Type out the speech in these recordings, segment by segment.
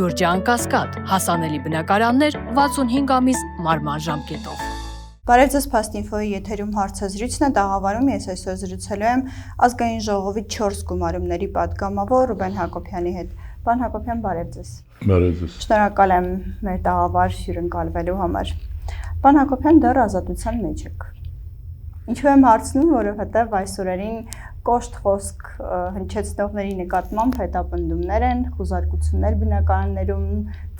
Գյուրջան Կասկադ, հասանելի բնակարաններ 65 ամիս մարման ժամկետով։ Բարև ձեզ, Փաստինֆոյի եթերում հարցազրույցն է, տաղավարում ես այսօր զրուցելու եմ ազգային ժողովի 4 գումարումների պատգամավոր Ռուբեն Հակոբյանի հետ։ Պարոն Հակոբյան, բարև ձեզ։ Բարև ձեզ։ Շնորհակալ եմ մեր տաղավար հյուրընկալվելու համար։ Պարոն Հակոբյան, դեռ ազատության մեջ եք։ Ինչու եմ հարցնում, որովհետև այս օրերին կոշտ խոսք հնչեցնողների նկատմամբ հետապնդումներ են, խուզարկություններ բնակարաններում,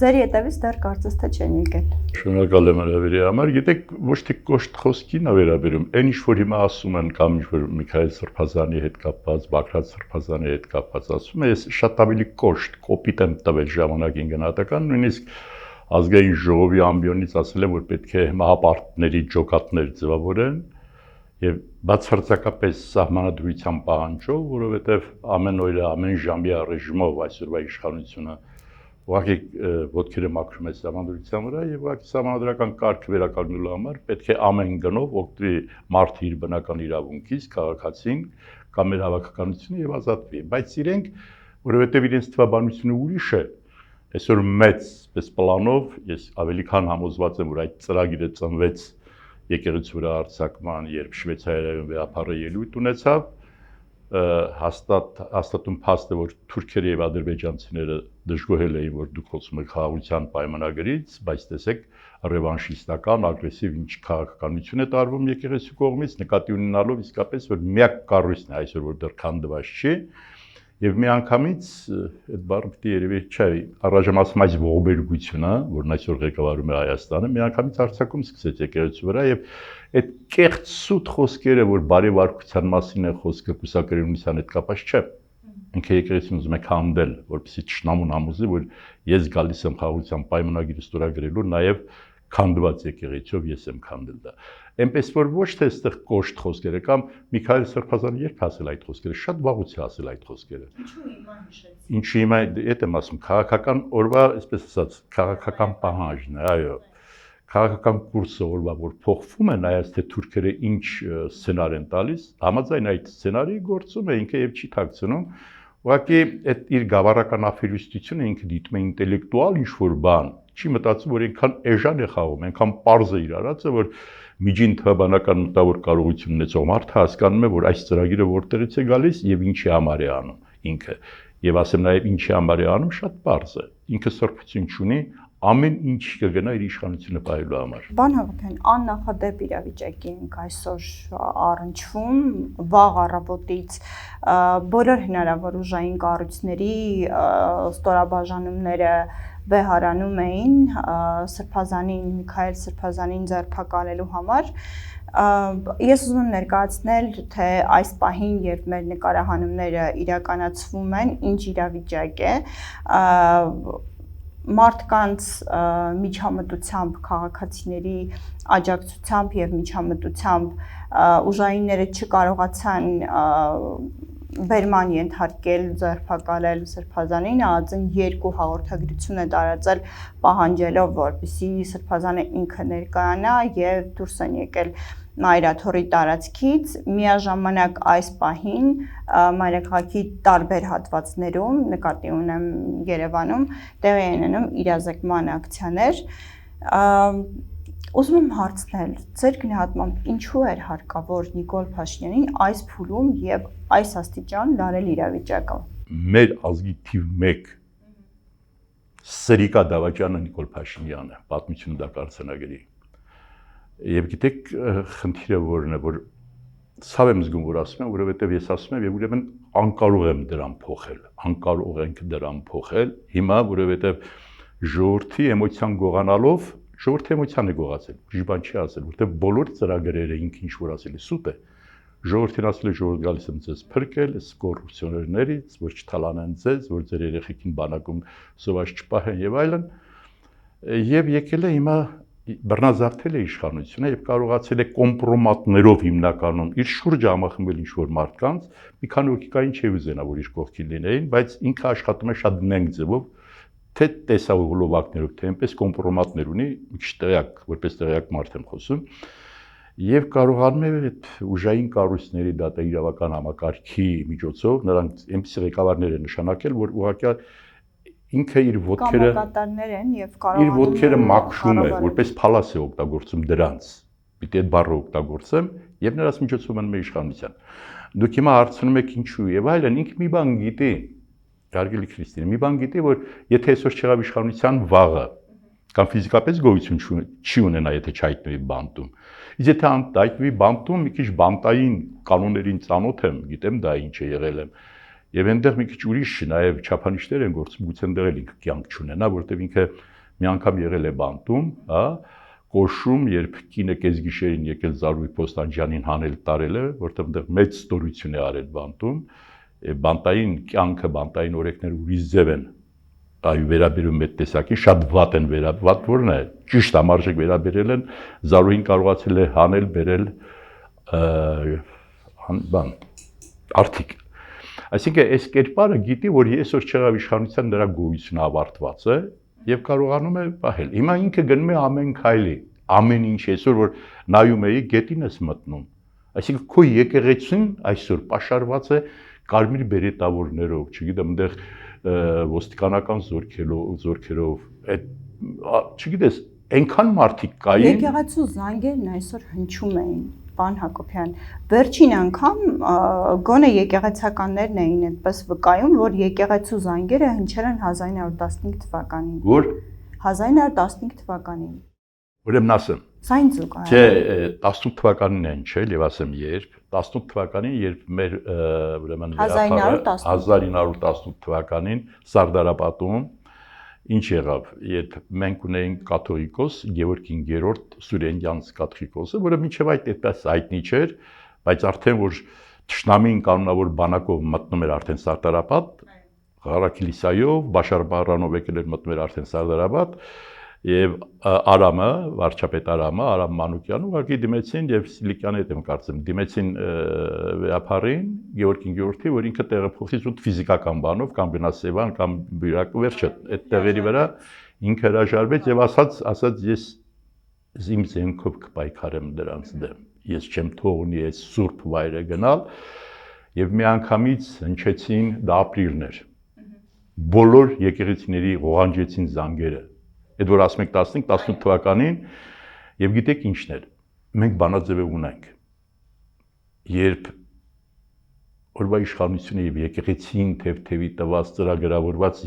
ձեր ետևից դեռ կարծես թե չեն եկել։ Շնորհակալ եմ հրավերի համար, գիտեք, ոչ թե կոշտ խոսքին ա վերաբերում, այն ինչ որ հիմա ասում են կամ ինչ որ Միքայել Սրբազանի հետ կապված, Բագրատ Սրբազանի հետ կապված ասում է, ես շատ ավելի կոշտ, կոպիտ եմ տվել ժամանակին գնահատական, նույնիսկ ազգային ժողովի ամբիոնից ասել եմ, որ պետք է մահապարտների ջոկատներ ձևավորեն եւ բացարձակապես սահմանադրության պահանջով, որովհետեւ ամեն օրը, ամեն ժամյա ռեժիմով այսօրվա իշխանությունը ուղղակի ոտքերը մաքրում է սահմանադրության վրա եւ ուղղակի սահմանադրական կարգը վերականգնելու համար պետք է ամեն գնով օգտվի մարդը իր բնական իրավունքից, քաղաքացին կամ մեր հավաքականությունը եւ ազատվի, բայց իրենք, որովհետեւ իրենց թվաբանությունը ուրիշ է, այսօր մեծ պես պլանով ես ավելի քան համոզված եմ, որ այդ ծրագիրը ծնվեց եկեղեցու վրա արձակման, երբ Շվեյցարիայում վեհապարը ելույթ ունեցավ, հաստատում փաստ է, որ թուրքերը եւ ադրբեջանցիները դժգոհել էին, որ դուք խոսում եք խաղաղության պայմանագրից, բայց տեսեք ռևանշիստական, ագրեսիվ ինչ քաղաքականություն է տարվում եկեղեցու կողմից, նկատի ունենալով իսկապես, որ միակ կառույցն է այսօր, որ դեռ քանդված չի, եւ միանգամից այդ բառը պիտի երևի չէ, առայժմ ասում այս ողբերգությունը, որն այսօր ղեկավարում է Հայաստանը, միանգամից արձակում սկսեց եկեղեցու վրա եւ այդ կեղծ սուտ խոսքերը, որ բարեվարկության մասին է խոսքը կուսակերունության հետ կապված չէ։ Ինքը եկեղեցին ուզում է քանդել, որպեսզի ճշնամուն համոզի, որ ես գալիս եմ խաղաղության պայմանագիրը ստորագրելու, նաեւ քանդված եկեղեցիով ես եմ քանդել դա։ Այնպես որ ոչ թե այստեղ կոշտ խոսքերը կամ Միքայել Սրբազանը երբ ասել այդ խոսքերը, շատ վաղուց է ասել այդ խոսքերը։ Ինչու հիմա հիշեցի։ Ինչու հիմա այդ եմ ասում, քաղաքական օրվա, այսպես ասած, քաղաքական պահանջն է, այո։ Քաղաքական կուրսը օրվա որ փոխվում է, նայած թե թուրքերը ինչ սցենար են տալիս, համաձայն այդ սցենարի գործում է ինքը եւ չի թաքցնում։ Ուղղակի այդ իր գավառական աֆերիստությունը ինքը դիտում է ինտելեկտուալ ինչ-որ բան, չի մտածում, որ այնքան էժան է խաղում, այնքան պարզ է իր արածը, որ միջին թվաբանական մտավոր կարողություն ունեցող մարդը հասկանում է, որ այս ծրագիրը որտեղից է գալիս եւ ինչի համար է անում ինքը։ Եվ ասեմ նաեւ ինչի համար է անում, շատ պարզ է։ Ինքը սրբություն չունի, ամեն ինչ կգնա իր իշխանությունը պահելու համար։ Պարոն Հակոբյան, աննախադեպ իրավիճակի ենք այսօր առնչվում, վաղ առավոտից բոլոր հնարավոր ուժային կառույցների ստորաբաժանումները վեհարանում էին Սրբազանին, Միքայել Սրբազանին ձերբակալելու համար։ Ես ուզում եմ ներկայացնել, թե այս պահին, երբ մեր նկարահանումները իրականացվում են, ինչ իրավիճակ է, մարդկանց միջամտությամբ, քաղաքացիների աջակցությամբ եւ միջամտությամբ ուժայինները չկարողացան բերման ենթարկել, ձերբակալել Սրբազանին, ԱԱԾ-ն 2 հաղորդագրություն է տարածել պահանջելով, որպեսզի Սրբազանը ինքը ներկայանա եւ դուրս են եկել Մայրաթորի տարածքից, միաժամանակ այս պահին մայրաքաղաքի տարբեր հատվածներում, նկատի ունեմ Երևանում, տեղի են ունենում իրազեկման ակցիաներ։ Ուզում եմ հարցնել, ձեր գնահատմամբ ինչու էր հարկավոր Նիկոլ Փաշինյանին այս փուլում եւ այս աստիճան լարել իրավիճակը։ Մեր ազգի թիվ 1 Սերիկա Դավաճյանը Նիկոլ Փաշինյանը, պատմությունը դա կարձանագրի։ Եվ գիտեք, խնդիրը որն է, որ ցավ եմ զգում, որ ասում եմ, որովհետև ես ասում եմ եւ ուրեմն անկարող եմ դրան փոխել, անկարող ենք դրան փոխել, հիմա որովհետև ժողովրդի էմոցիան գողանալով, ժողովրդի էմոցիան է գողացել, ուրիշ բան չի ասել, որովհետև բոլոր ծրագրերը ինքը ինչ որ ասել է, սուտ է։ Ժողովրդին ասել է, ժողովուրդ գալիս եմ ձեզ փրկել, կոռուպցիոներներից, որ չթալանեն ձեզ, որ ձեր երեխեքին բանակում սոված չպահեն եւ այլն։ Եվ եկել է հիմա բռնազավթել է իշխանությունը եւ կարողացել է կոմպրոմատներով հիմնականում իր շուրջը համախմբել ինչ-որ մարդկանց, մի քանի հոգի կային չի ուզենա, որ իր կողքին լինեին, բայց ինքը աշխատում է շատ նենգ ձևով, թե տեսահոլովակներով, թե այնպես կոմպրոմատներ ունի, մի քիչ տեղյակ, որպես տեղյակ մարդ եմ խոսում, եւ կարողանում է այդ ուժային կառույցների դատաիրավական համակարգի միջոցով նրանք այնպես ղեկավարներ են նշանակել, որ ուղղակի ինքը իր ոտքերը կամակատարներ են եւ իր կարողանում ոտքերը մաքրում է, որպես փալաս է օգտագործում դրանց։ Պիտի այդ բառը օգտագործեմ եւ նրանց միջոցով մնում է իշխանության։ Դուք հիմա հարցնում եք ինչու եւ այլն, ինքը մի բան գիտի, Գարգելի Քրիստին, մի բան գիտի, որ եթե այսօր չեղավ իշխանության վաղը, կամ ֆիզիկապես գոյություն չի ունենա, եթե չհայտնվի բանտում։ Իսկ եթե հայտնվի բանտում, մի քիչ բանտային կանոններին ծանոթ եմ, գիտեմ դա ինչ է եղել եմ։ Եվ այնտեղ մի քիչ ուրիշ նաև չափանիշներ են գործում, գուցե այնտեղ էլ ինքը կյանք չունենա, որովհետև ինքը մի անգամ եղել է բանտում, հա, կոշում, երբ կինը կեսգիշերին եկել Զարուհի Պոստանջյանին հանել տարել է, որովհետև այնտեղ մեծ ստորություն է արել բանտում, բանտային կյանքը, բանտային օրենքները ուրիշ ձև են, այ վերաբերում այդ տեսակին շատ վատ են վատ որն է, ճիշտ համարժեք վերաբերել են, Զարուհին կարողացել է հանել, բերել բան, արդիկ։ Այսինքն այս կերպարը գիտի, որ այսօր չեղավ իշխանության նրա գոյությունը ավարտված է եւ կարողանում է պահել։ Հիմա ինքը գնում է ամեն քայլի, ամեն ինչ այսօր որ նայում էի գետին ես մտնում։ Այսինքն քո եկեղեցին այսօր պաշարված է կարմիր բերետավորներով, չգիտեմ, այնտեղ ոստիկանական զորքերով, այդ չգիտես, այնքան մարդիկ կային։ Եկեղեցու զանգերն այսօր հնչում էին, պարոն Հակոբյան, վերջին անգամ գոնե եկեղեցականներն էին այդպես վկայում, որ եկեղեցու զանգերը հնչել են 1915 թվականին։ Որ 1915 թվականին։ Ուրեմն ասեմ, Սա ինձ ուղղակի։ Չէ, 18 թվականին են, չէ, եւ ասեմ երբ, 18 թվականին, երբ մեր ուրեմն 1918 թվականին Սարդարապատում ինչ եղավ, երբ մենք ունեինք կաթողիկոս Գևորգ 5-րդ Սուրենյանց կաթողիկոսը, որը մինչև այդ այդպես հայտնի չէր, բայց արդեն որ Թշնամին կանոնավոր բանակով մտնում էր արդեն Սարդարապատ, Ղարաքիլիսայով, Բաշար Բարանով եկել էր մտնում էր արդեն Սարդարապատ, եւ Արամը, վարչապետ Արամը, Արամ Մանուկյանը ուղղակի դիմեցին եւ Սիլիկյանի հետ եմ կարծեմ, դիմեցին վեապարին Գևորգ 5-րդի, որ ինքը տեղը փոխի զուտ ֆիզիկական բանով կամ գնասեվան կամ բյուրակ վերջը այդ տեղերի վրա ինքը հրաժարվեց եւ ասաց ես իմ զենքով կպայքարեմ դրանց դեմ։ Ես չեմ թողնի այս սուրբ վայրը գնալ եւ միանգամից հնչեցին դա ապրիլն էր։ Բոլոր եկեղեցիների ղողանջեցին զանգերը։ Այդ որ ասում եք 15-18 թվականին եւ գիտեք ինչն էր, մենք բանաձև ունենք, երբ օրվա իշխանությունը եւ եկեղեցին թեթևի տված ծրագրավորված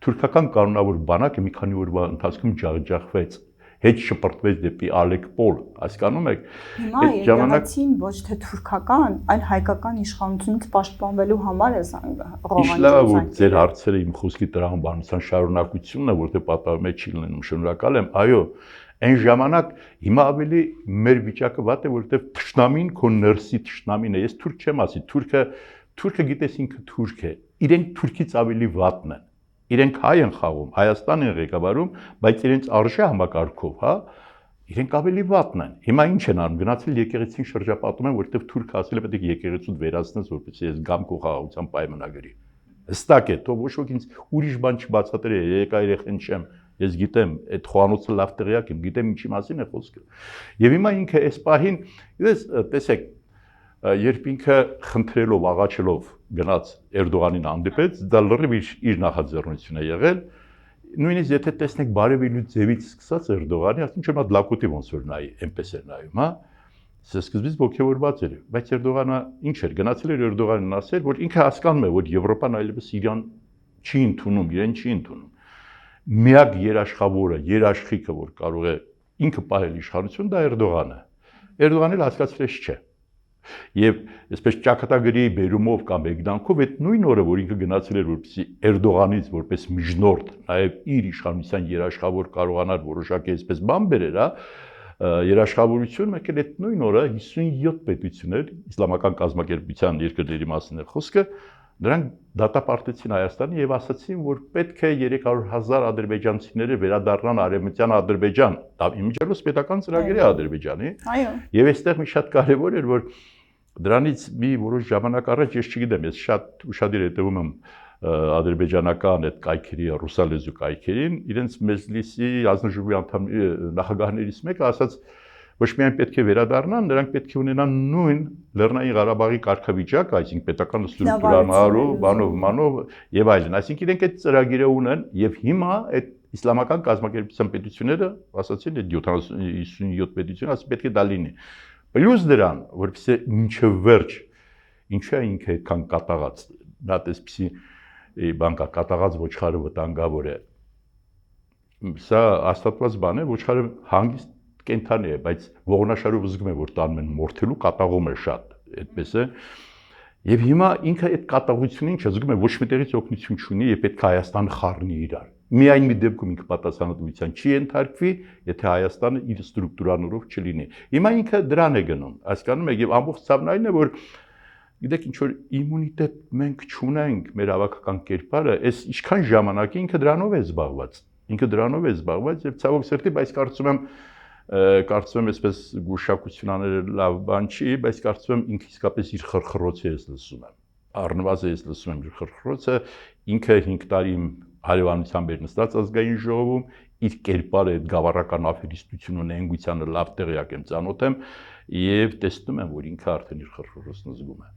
թուրքական կանոնավոր բանակը մի քանի օրվա ընթացքում ջախջախվեց, հետ շպրտվեց դեպի Ալեկպոլ, հասկանում եք։ Հիմա եկեղեցին ոչ թե թուրքական, այլ հայկական իշխանությունից պաշտպանվելու համար է ղողանջել։ Որ ձեր հարցերը իմ խոսքի տրամաբանության շարունակությունն է, որտեղ պատահում է չի լինում, շնորհակալ եմ։ Այո, այն ժամանակ հիմա ավելի մեր վիճակը վատ է, որովհետև Թշնամին քո ներսի Թշնամին է։ Ես թուրք չեմ ասի, թուրքը գիտես ինքը թուրք է։ Իրենք թուրքից ավելի վատն են։ Իրենք հայ են խաղում, Հայաստան են ղեկավարում, բայց իրենց արժե համակարգով, հա, իրենք ավելի վատն են։ Հիմա ինչ են անում, գնացել եկեղեցին շրջապատում են, որովհետև թուրքը ասել է պետք է եկեղեցուն վերացնես, որպեսզի ես գամ քո խաղաղության պայմանագրի։ Հստակ է, թող ոչ ոք ինձ ուրիշ բան չբացատրի, երեկա երեխեն չեմ, ես գիտեմ, այդ խոհանոցը լավ տեղյակ եմ, գիտեմ ինչի մասին է խոսքը։ Եվ հիմա ինքը այս պահին, տեսեք, երբ ինքը խնդրելով, աղաչելով գնաց Էրդողանին հանդիպեց, դա լրիվ իր նախաձեռնություն է եղել, նույնիսկ եթե տեսնեք բարևիլուց ձևից սկսած Էրդողանի, ասում չեմ հատ լակոտի ոնց որ նայի, այնպես էր նայում, հա։ Սկզբից ողջավորված էր, բայց Էրդողանը ինչ էր, գնացել էր Էրդողանին ասել, որ ինքը հասկանում է, որ Եվրոպան այլևս իրան չի ընդունում, իրեն չի ընդունում։ Միակ երաշխավորը, երաշխիքը, որ կարող է ինքը պահել իշխանություն, դա Էրդողանը։ Էրդողանը էլ հասկացրեց չէ։ Եվ այսպես ճակատագրի բերումով կամ եկնանքով այդ նույն օրը, որ ինքը գնացել էր որպեսզի Էրդողանից որպես միջնորդ նաև իր իշխանության երաշխավոր կարողանար որոշակի այսպես բան բերեր, երաշխավորություն եկել այդ նույն օրը 57 պետություններ իսլամական կազմակերպության երկրների մասին է խոսքը, նրանք դատապարտեցին Հայաստանը եւ ասացին, որ պետք է 300,000 ադրբեջանցիները վերադառնան Արևմտյան Ադրբեջան, դա իմիջիայլոց պետական ծրագիր է Ադրբեջանի։ Այո։ Եվ այստեղ մի շատ կարևոր էր, որ դրանից մի որոշ ժամանակ առաջ ես չգիտեմ, ես շատ ուշադիր հետևում եմ ադրբեջանական այդ կայքերի, ռուսալեզու կայքերին, իրենց մեջլիսի ազնժողովի անդամ նախագահներից մեկը ասաց, ոչ միայն պետք է վերադառնան, նրանք պետք է ունենան նույն Լեռնային Ղարաբաղի կարգավիճակը, այսինքն պետական ստրուկտուրաներով, բանով եւ այլն։ Այսինքն իրենք այդ ծրագիրը ունեն եւ հիմա այդ իսլամական կազմակերպության պետությունները, ասացին այդ 57 պետություն, ասի պետք է դա լինի։ Պլյուս դրան, որպեսզի մինչև վերջ ինչու է ինքը այդքան կատաղած, դա տեսպիսի բան կա, կատաղած ոչխարը վտանգավոր է։ Սա աստվածված բան է, ոչխարը հանգիստ կենթանի է, բայց ողնաշարով զգում է, որ տանում են մորթելու, կատաղում է շատ, այդպես է։ Եվ հիմա ինքը այդ կատաղությունին չզգում է, ոչ միտեղից օգնություն չունի եւ պետք է Հայաստանը խառնի իրար։ Միայն մի դեպքում ինքը պատասխանատվության չի ենթարկվի, եթե Հայաստանը իր ստրուկտուրաներով չլինի։ Հիմա ինքը դրան է գնում, հասկանում եք, եւ ամբողջ ցավն այն է, որ գիտեք ինչ որ իմունիտետ մենք չունենք մեր հավաքական կերպարը, այս ինչքան ժամանակ ինքը դրանով է զբաղված։ Ինքը դրանով է զբաղված եւ ցավոք սրտի, բայց կարծում եմ այսպես գուշակություն անելը լավ բան չի, բայց կարծում եմ ինքը իսկապես իր խրխրոցը ես լսում եմ։ Առնվազն ես լսում եմ իր խրխրոցը, ինքը 5 տարի հարևանությամբ էր նստած ազգային ժողովում, իր կերպարը այդ գավառական աֆերիստությունը նենգությանը լավ տեղյակ եմ, ծանոթ եմ եւ տեսնում եմ, որ ինքը արդեն իր խրխրոցն զգում է։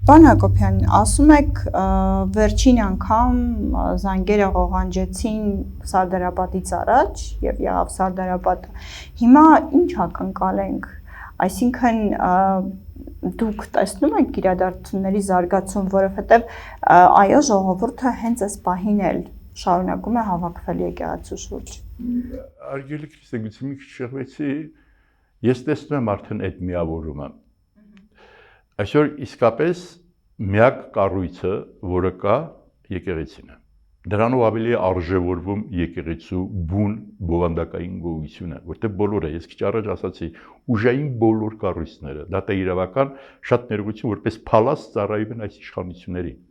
Պարոն Հակոբյան, ասում եք վերջին անգամ զանգերը ղողանջեցին Սարդարապատից առաջ եւ եղավ Սարդարապատը։ Հիմա ինչ ակնկալենք, այսինքն դուք տեսնում եք իրադարձությունների զարգացում, որովհետեւ այո ժողովուրդը հենց այս պահին էլ շարունակում է հավաքվել եկեղեցու շուրջ։ Արգելի քրիստոսի մի քիչ շեղվեցի, ես տեսնում եմ արդեն այդ միավորումը։ Այսօր իսկապես միակ կառույցը, որը կա, եկեղեցին է։ Դրանով ավելի է արժևորվում եկեղեցու բուն բովանդակային գոյությունը, որտեղ բոլորը, ես քիչ առաջ ասացի, ուժային բոլոր կառույցները, դատաիրավական շատ ներողություն, որպես փալաս ծառայում են այս իշխանություններին։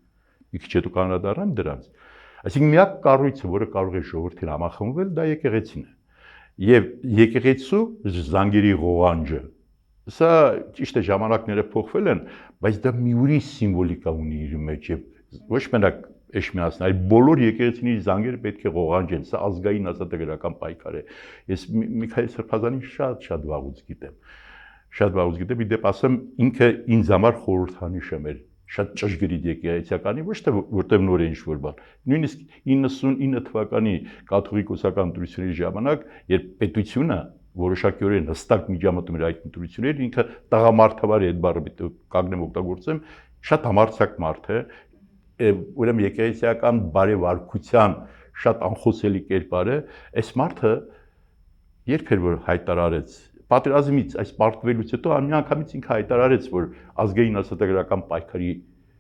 Մի քիչ հետո կանադառնամ դրանց։ Այսինքն միակ կառույցը, որը կարող է ժողովրդին համախմբվել, դա եկեղեցին է։ Եվ եկեղեցու զանգերի ղողանջը Սա ճիշտ է ժամանակները փոխվել են, բայց դա մի ուրիշ սիմվոլիկա ունի իր մեջ եւ ոչ մենակ Էշմիածն, այլ բոլոր եկեղեցիների զանգերը պետք է ղողանջեն, սա ազգային ազատագրական պայքար է։ Ես Միքայել Սրբազանին շատ վաղուց գիտեմ։ Շատ վաղուց գիտեմ, իդեպ ասեմ, ինքը ինձ համար խորհրդանիշ է մեր շատ ճշգրիտ եկեղեցիականի, ոչ թե որտեղ նոր է ինչ-որ բան։ Նույնիսկ 99 թվականի կաթողիկոսական ընտրությունների ժամանակ, երբ պետությունը որոշակիորեն հստակ միջամտում էր այդ ընտրություններին, ինքը տղամարդավար է այդ բառը կանգնեմ օգտագործեմ, շատ համարձակ մարդ է, ուրեմն եկեղեցիական բարեվարկության շատ անխոսելի կերպար է, այս մարդը երբ էր որ հայտարարեց, պատերազմից այս պարտվելուց հետո միանգամից ինքը հայտարարեց, որ ազգային ազատագրական պայքարի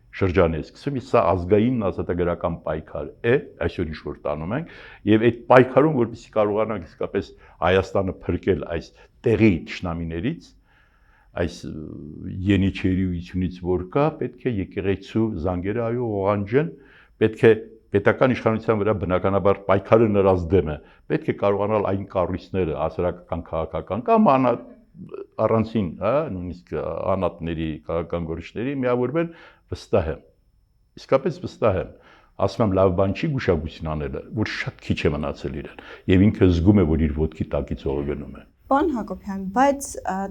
շրջան է սկսում, սա ազգային ազատագրական պայքար է, այսօր ինչ որ տանում ենք, եւ այդ պայքարում, որպեսզի կարողանանք իսկապես Հայաստանը փրկել այս տեղի ճշնամիներից, այս յենիչերիությունից որ կա, պետք է եկեղեցու զանգերը այո ողանջեն, պետք է պետական իշխանության վրա բնականաբար պայքարը նրանց դեմ է, պետք է կարողանալ այն կառույցները, հասարակական քաղաքական կամ առանցին, հա, նույնիսկ անատների, քաղաքական գործիչների միավորվեն, վստահ եմ, իսկապես վստահ եմ, ասում եմ լավ բան չի գուշակություն անելը, որ շատ քիչ է մնացել իրեն, եւ ինքը զգում է, որ իր ոտքի տակից օղը գնում է։ Պարոն Հակոբյան, բայց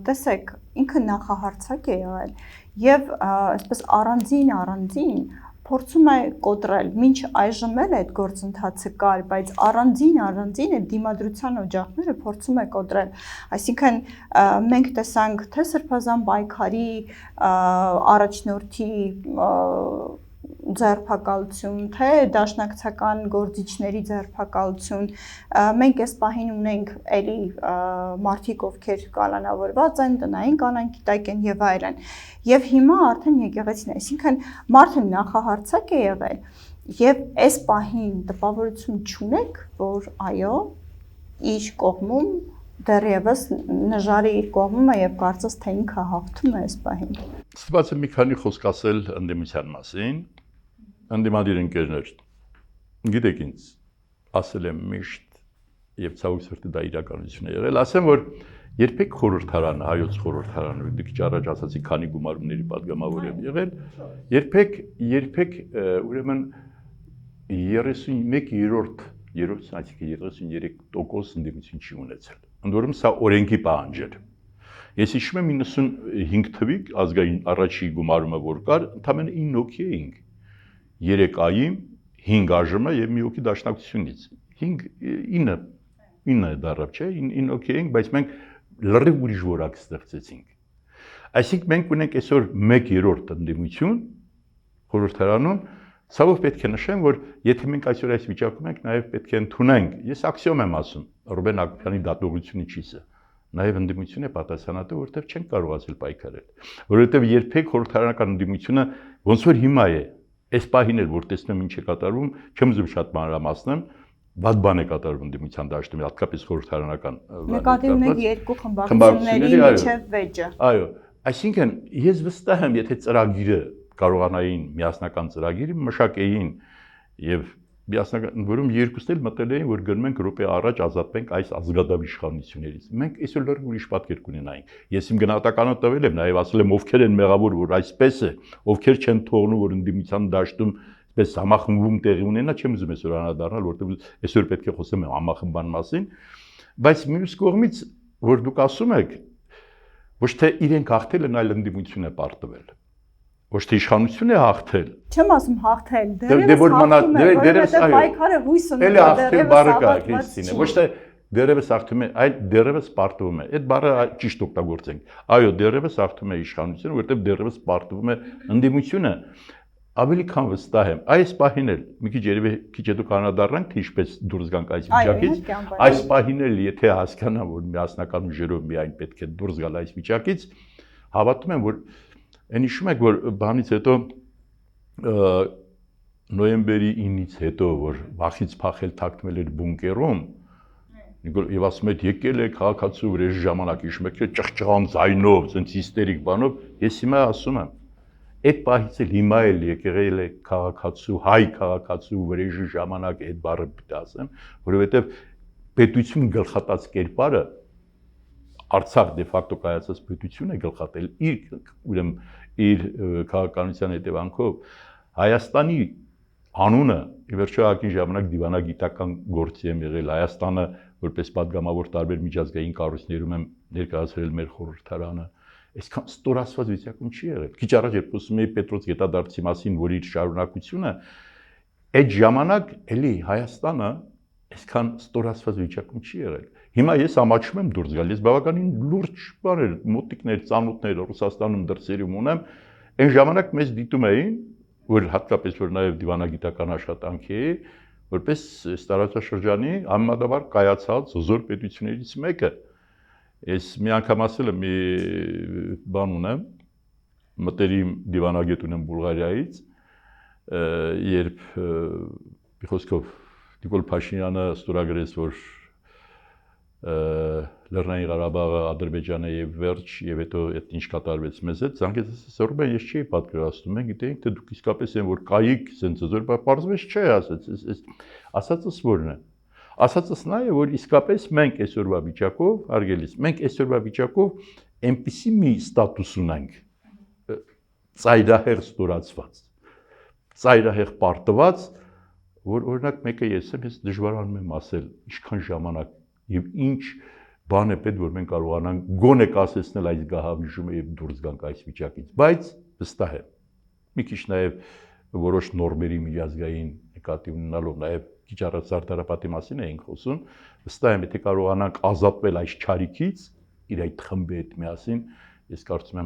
տեսեք, ինքը նախահարցակ է եղել եւ այսպես առանձին փորձում է կոտրել, մինչ այժմ էլ այդ գործընթացը կար, բայց առանձին այդ դիմադրության օջախները փորձում է կոտրել։ Այսինքն մենք տեսանք թե Սրբազան պայքարի առաջնորդի ձերբակալություն, թե դաշնակցական գործիչների ձերբակալություն, մենք այս պահին ունենք էլի մարդիկ, ովքեր կալանավորված են, տնային կալանքի տակ են եւ այլն։ Եվ հիմա արդեն եկեղեցին, այսինքն մարդը նախահարցակ է եղել եւ այս պահին տպավորություն չունեք, որ այո, իր կողմում դեռևս նժարի իր կողմում է եւ կարծես թե ինքը հաղթում է այս պահին։ Ստացա մի քանի խոսք ասել ընդդիմության մասին, ընդդիմադիր ընկերներ, գիտեք ինձ, ասել եմ միշտ եւ ցավոք սրտի դա իրականություն է եղել, ասեմ որ երբեք խորհրդարանը, հայոց խորհրդարանը, դուք առաջ ասացի քանի գումարումների падգամավոր եմ եղել, երբեք ուրեմն 31/3, այսինքն 33% ընդդիմություն չի ունեցել։ Ընդ որում սա օրենքի պահանջ էր։ Ես հիշում եմ 95 թվականին ազգային առաջի գումարումը որ կար, ընդամենը 9 հոգի էինք։ 3 այիմ, 5 ԱԺՄ եւ մի հոգի դաշնակցությունից։ 9 դարավ, չէ՞, 9 հոգի էինք, բայց մենք լրիվ ուրիշ որակ ստեղծեցինք։ Այսինքն մենք ունենք այսօր 1/3 ընդդիմություն խորհրդարանում, ցավով պետք է նշեմ, որ եթե մենք այսօր այս վիճակում ենք, նաև պետք է ընդունենք, ես աքսիոմ եմ ասում, Ռուբեն Ակոբյանի դատողությունը չիսը, նաև ընդդիմություն է պատասխանատու, որովհետև չեն կարողացել պայքարել, որովհետև երբեք խորհրդարանական ընդդիմությունը ոնց որ հիմա է, այս պահին էլ որ տեսնում եմ ինչ է կատարվում, չեմ ուզում շատ մանրամասնեմ, վատ բան է կատարվում ընդդիմության դաշտում, հատկապես խորհրդարանական նկատի ունեք երկու խմբակցությունների միջև վեճը։ Այո, այսինքն ես վստահ եմ, եթե ծրագիրը կարողանային միասնական ծրագիրը մշակեին եւ միասնական որում երկուսն էլ մտել էին որ գնում ենք րոպե առաջ ազատվենք այս ազգադապ իշխանություններից մենք այսօր լրիվ ուրիշ պատկեր կունենայինք ես իմ գնահատականը տվել եմ նաեւ ասել եմ ովքեր են մեղավոր որ այսպես է ովքեր չեն թողնում որ ընդդիմության դաշտում այսպես համախմբում տեղի ունենա չեմ ուզում այսօր անդրադառնալ որովհետեւ այսօր պետք է խոսեմ համախմբան մասին բայց մյուս կողմից որ դուք ասում եք ոչ թե իրենք հաղթել են այլ ընդդիմություն է պարտվել ոչ թե իշխանություն է հաղթել։ Չեմ ասում հաղթել, դերևս պայքարը հույս ունի, դերևս բառը կա, Քրիստինե, ոչ թե դերևս հաղթում է, այլ դերևս պարտվում է։ Այդ բառը ճիշտ օգտագործենք։ Այո, դերևս հաղթում է իշխանությունը, որտեղ դերևս պարտվում է ընդդիմությունը։ Ավելի քան վստահ եմ, այս պահին էլ մի քիչ երևի քիչ հետո կանադառնանք, թե ինչպես դուրս գանք այս վիճակից։ Այս պահին էլ եթե հասկանամ, որ միասնական ուժերով միայն պետք է դուրս գալ այս վիճակից, հավատում եմ, որ Այն հիշում եք, որ բանից հետո նոյեմբերի 9-ից հետո, որ վախից փախել թաքնվել էր բունկերում, եւ ասում եք եկել է քաղաքացու վրեժի ժամանակ հիշում եք, ճղճղան ձայնով, ցենց հիստերիկ բանով, ես հիմա ասում եմ, այդ պահից էլ հիմա էլ եկել է քաղաքացու, հայ քաղաքացու վրեժի ժամանակ այդ բառը պիտի ասեմ, որովհետեւ պետություն գլխատած կերպարը Արցախ դե ֆակտո կայացած պետություն է գլխատել իր քաղաքականության հետևանքով Հայաստանի անունը ի վերջո հակին ժամանակ դիվանագիտական գործի եմ եղել Հայաստանը որպես падգամավոր տարբեր միջազգային կառույցներում եմ ներկայացրել մեր խորհրդարանը այսքան ստորացված վիճակում չի եղել քիչ առաջ երբ խոսում էի Պետրոս Գետադարձի մասին որ իր շարունակությունը այդ ժամանակ էլի Հայաստանը այսքան ստորացված վիճակում չի եղել Հիմա ես ամաչում եմ դուրս գալ, ես բավականին լուրջ բաներ, մոտիկներ, ծանոթներ Ռուսաստանում դրսերում ունեմ, այն ժամանակ մեզ դիտում էին, որ հատկապես որ նաև դիվանագիտական աշխատանքի է, որպես տարածաշրջանի համեմատաբար կայացած զոր պետություններից մեկը։ Ես մի անգամ ասել եմ մի բան ունեմ, մտերիմ դիվանագետ ունեմ Բուլղարիայից, երբ մի խոսքով Նիկոլ Փաշինյանը ստորագրեց, որ Լեռնային Ղարաբաղը Ադրբեջանը եւ վերջ եւ հետո այդ ինչ կատարվեց մեզ հետ զանգեց ասում եմ ես չի պատկերացնում մենք գիտենք թե դուք իսկապես են որ կայիք sense զոր բարձվեց չէ ասածս որն է ասածս նա է որ իսկապես մենք այսօրվա վիճակով հարգելիս մենք այսօրվա վիճակով այնպիսի մի ստատուս ունենք ծայրահեղ ստորացված ծայրահեղ պարտված որ օրինակ մեկը ես դժվարանում եմ ասել ինչքան ժամանակ Եվ ինչ բան է պետք որ մենք կարողանանք գոնե կասեցնել այս գահավիժումը եւ դուրս գանք այս վիճակից, բայց վստահ եմ։ Մի քիչ նաեւ որոշ նորմերի միջազգային նկատի ունենալով նաեւ քիչ առաջ Սարտարապետի մասին էինք խոսում, վստահ եմ եթե կարողանանք ազատվել այս չարիքից, իր այդ խմբի հետ միասին, ես կարծում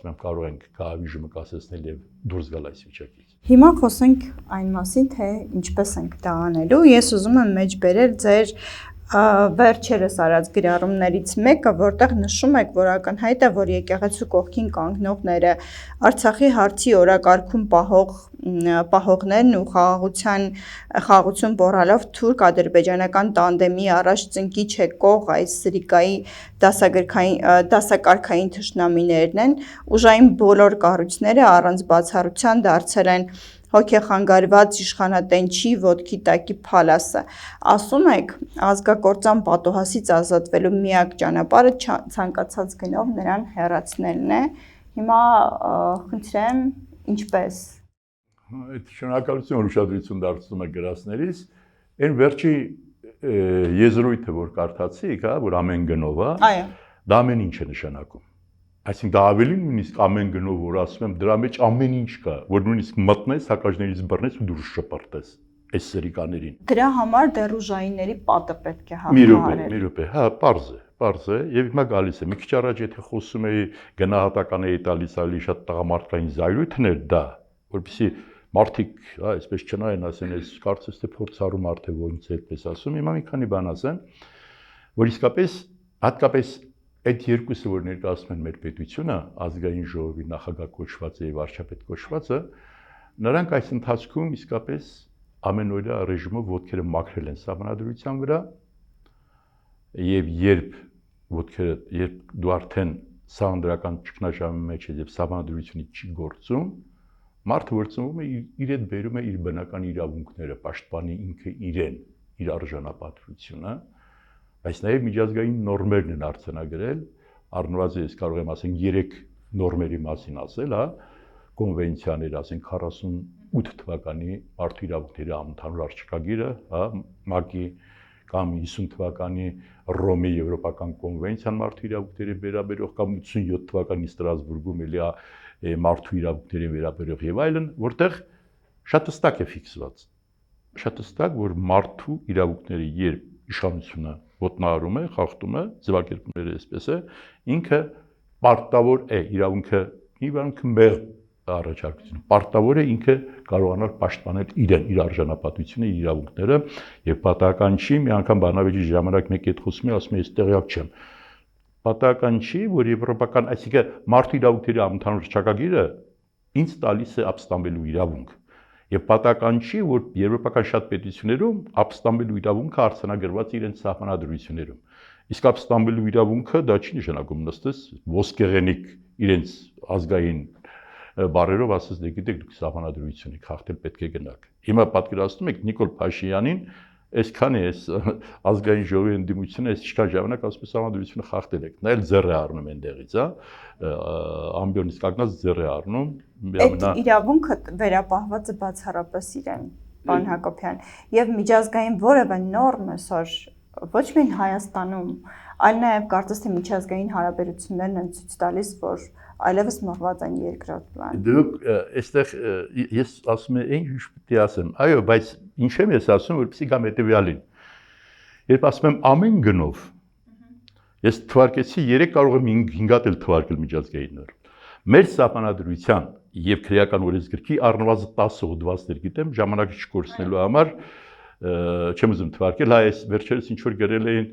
եմ կարող ենք գահավիժումը կասեցնել եւ դուրս գալ այս վիճակից։ Հիմա խոսենք այն մասին, թե ինչպես ենք դա անելու։ Ես ուզում եմ մեջ բերել ձեր վերջերս արած գրառումներից մեկը, որտեղ նշում եք, որ ակնհայտ է, որ եկեղեցու կողքին կանգնողները Արցախի հարցի օրակարգում պահողներն ու խաղաղություն բորալով թուրք-ադրբեջանական տանդեմի առաջ ծնկի չեկող այս սրիկայի դասակարգային թշնամիներն են, ուժային բոլոր կառույցները առանց բացառության դարձել են հոգեխանգարված իշխանատենչի ոտքի տակի փալասը, ասում եք ազգակործան պատոհասից ազատվելու միակ ճանապարհը ցանկացած գնով նրան հեռացնելն է, հիմա խնդրեմ ինչպես։ Այդ շնորհակալություն ուշադրություն դարձնում եք գրածներից, այն վերջի եզրույթը որ կարդացիք, հա, որ ամեն գնով, հա։ Այո։ Դա ամեն ինչ է նշանակում։ Այսինքն դա ավելի նույնիսկ ամեն գնով որ ասում եմ դրա մեջ ամեն ինչ կա, որ նույնիսկ մտնես, հակաժներից բռնես ու դուրս շպրտես այս սրիկաներին։ Դրա համար դեռ ուժայինների պատը պետք է հաղթահարել։ Մի րոպե, հա, պարզ է, եւ հիմա գալիս է։ Մի քիչ առաջ եթե խոսում էի գնահատական էի տալիս ավելի շատ տղամարդկային զայրույթներ դա, որպեսզի մարդիկ, այսպես չնայեն ասեն, այս կարծես թե փորձառու մարդ է ոնց է այդպես ասում, հիմա մի քանի բան ասեմ, որ իսկապես հատկապես այդ երկուսը որ ներկայացնում են մեր պետությունը, ազգային ժողովի նախագահ կոչվածը եւ վարչապետ կոչվածը, նրանք այս ընթացքում իսկապես ամենօրյա ռեժիմով ոտքերը մաքրել են սահմանադրության վրա եւ երբ դու արդեն սահմանադրական ճգնաժամի մեջ ես եւ սահմանադրությունը չի գործում, մարդը որ ծնվում է իր հետ բերում է իր բնական իրավունքները, պաշտպանի ինքը իրեն, իր արժանապատվությունը, բայց նաեւ միջազգային նորմերն են արձանագրել, առնվազն ես կարող եմ ասել 3 նորմերի մասին ասել, հա, կոնվենցիաներ, ասենք 48 թվականի մարդու իրավունքների համընդհանուր արձակագիրը, հա, ՄԱԿ-ի կամ 50 թվականի Ռոմի եվրոպական կոնվենցիան մարդու իրավունքների վերաբերող կամ 87 թվականի Ստրասբուրգում էլի մարդու իրավունքների վերաբերող եւ այլն, որտեղ շատ հստակ է ֆիքսված։ Շատ հստակ, որ մարդու իրավունքների երբ իշխանությունը ոտնահարում է, խախտում է, ձևակերպումները այսպես է, ինքը պարտավոր է իրավունքը մեղ առաջարկություն։ Պարտավոր է ինքը կարողանալ պաշտպանել իրեն, իր արժանապատվությունը, իր իրավունքները եւ պատահական չի, մի անգամ բանավեճի ժամանակ մեկ այդ խոսում է, ասում է, ես տեղյակ չեմ։ Պատահական չի, որ եվրոպական, այսինքն մարդու իրավունքների համընդհանուր հռչակագիրը ինձ տալիս է ապստամբելու իրավունք։ Եվ պատահական չի, որ եվրոպական շատ պետություններում ապստամբելու իրավունքը արձանագրված է իրենց սահմանադրություններում։ Իսկ ապստամբելու իրավունքը դա չի նշանակում նստես ոսկեղենիկ իրենց ազգային բարերով ասես դե գիտեք դուք սահմանադրություն եք խախտել, պետք է գնաք։ Հիմա պատկերացնում եք Նիկոլ Փաշինյանին, այսքան է այս ազգային ժողովի ընդդիմությունը, այս ինչքան ժամանակ ասում է սահմանադրությունը խախտել եք, նա էլ ձեռ է առնում այնտեղից, հա, ամբիոնից կանգնած ձեռ է առնում։ Այդ իրավունքը վերապահված է բացառապես իրեն, պարոն Հակոբյան, եւ միջազգային որևէ նորմ այսօր ոչ միայն Հայաստանում, այլ նաեւ կարծես թե միջազգային հարաբերություններն են ցույց տալիս, որ այլևս մղված են երկրորդ պլան։ Դուք այստեղ ես ասում եմ, ինչ պետք է ասեմ։ Այո, բայց ինչ եմ ես ասում, որպեսզի գամ հետեւյալին։ Երբ ասում եմ ամեն գնով, ես թվարկեցի 3 կարող եմ 5 հատ էլ թվարկել միջազգային նոր։ Մեր սահմանադրության եւ քրեական օրենսգրքի առնվազն 10 հոդվածներ գիտեմ, ժամանակը չկորցնելու համար չեմ ուզում թվարկել, հա, այս վերջերս ինչ որ գրել էին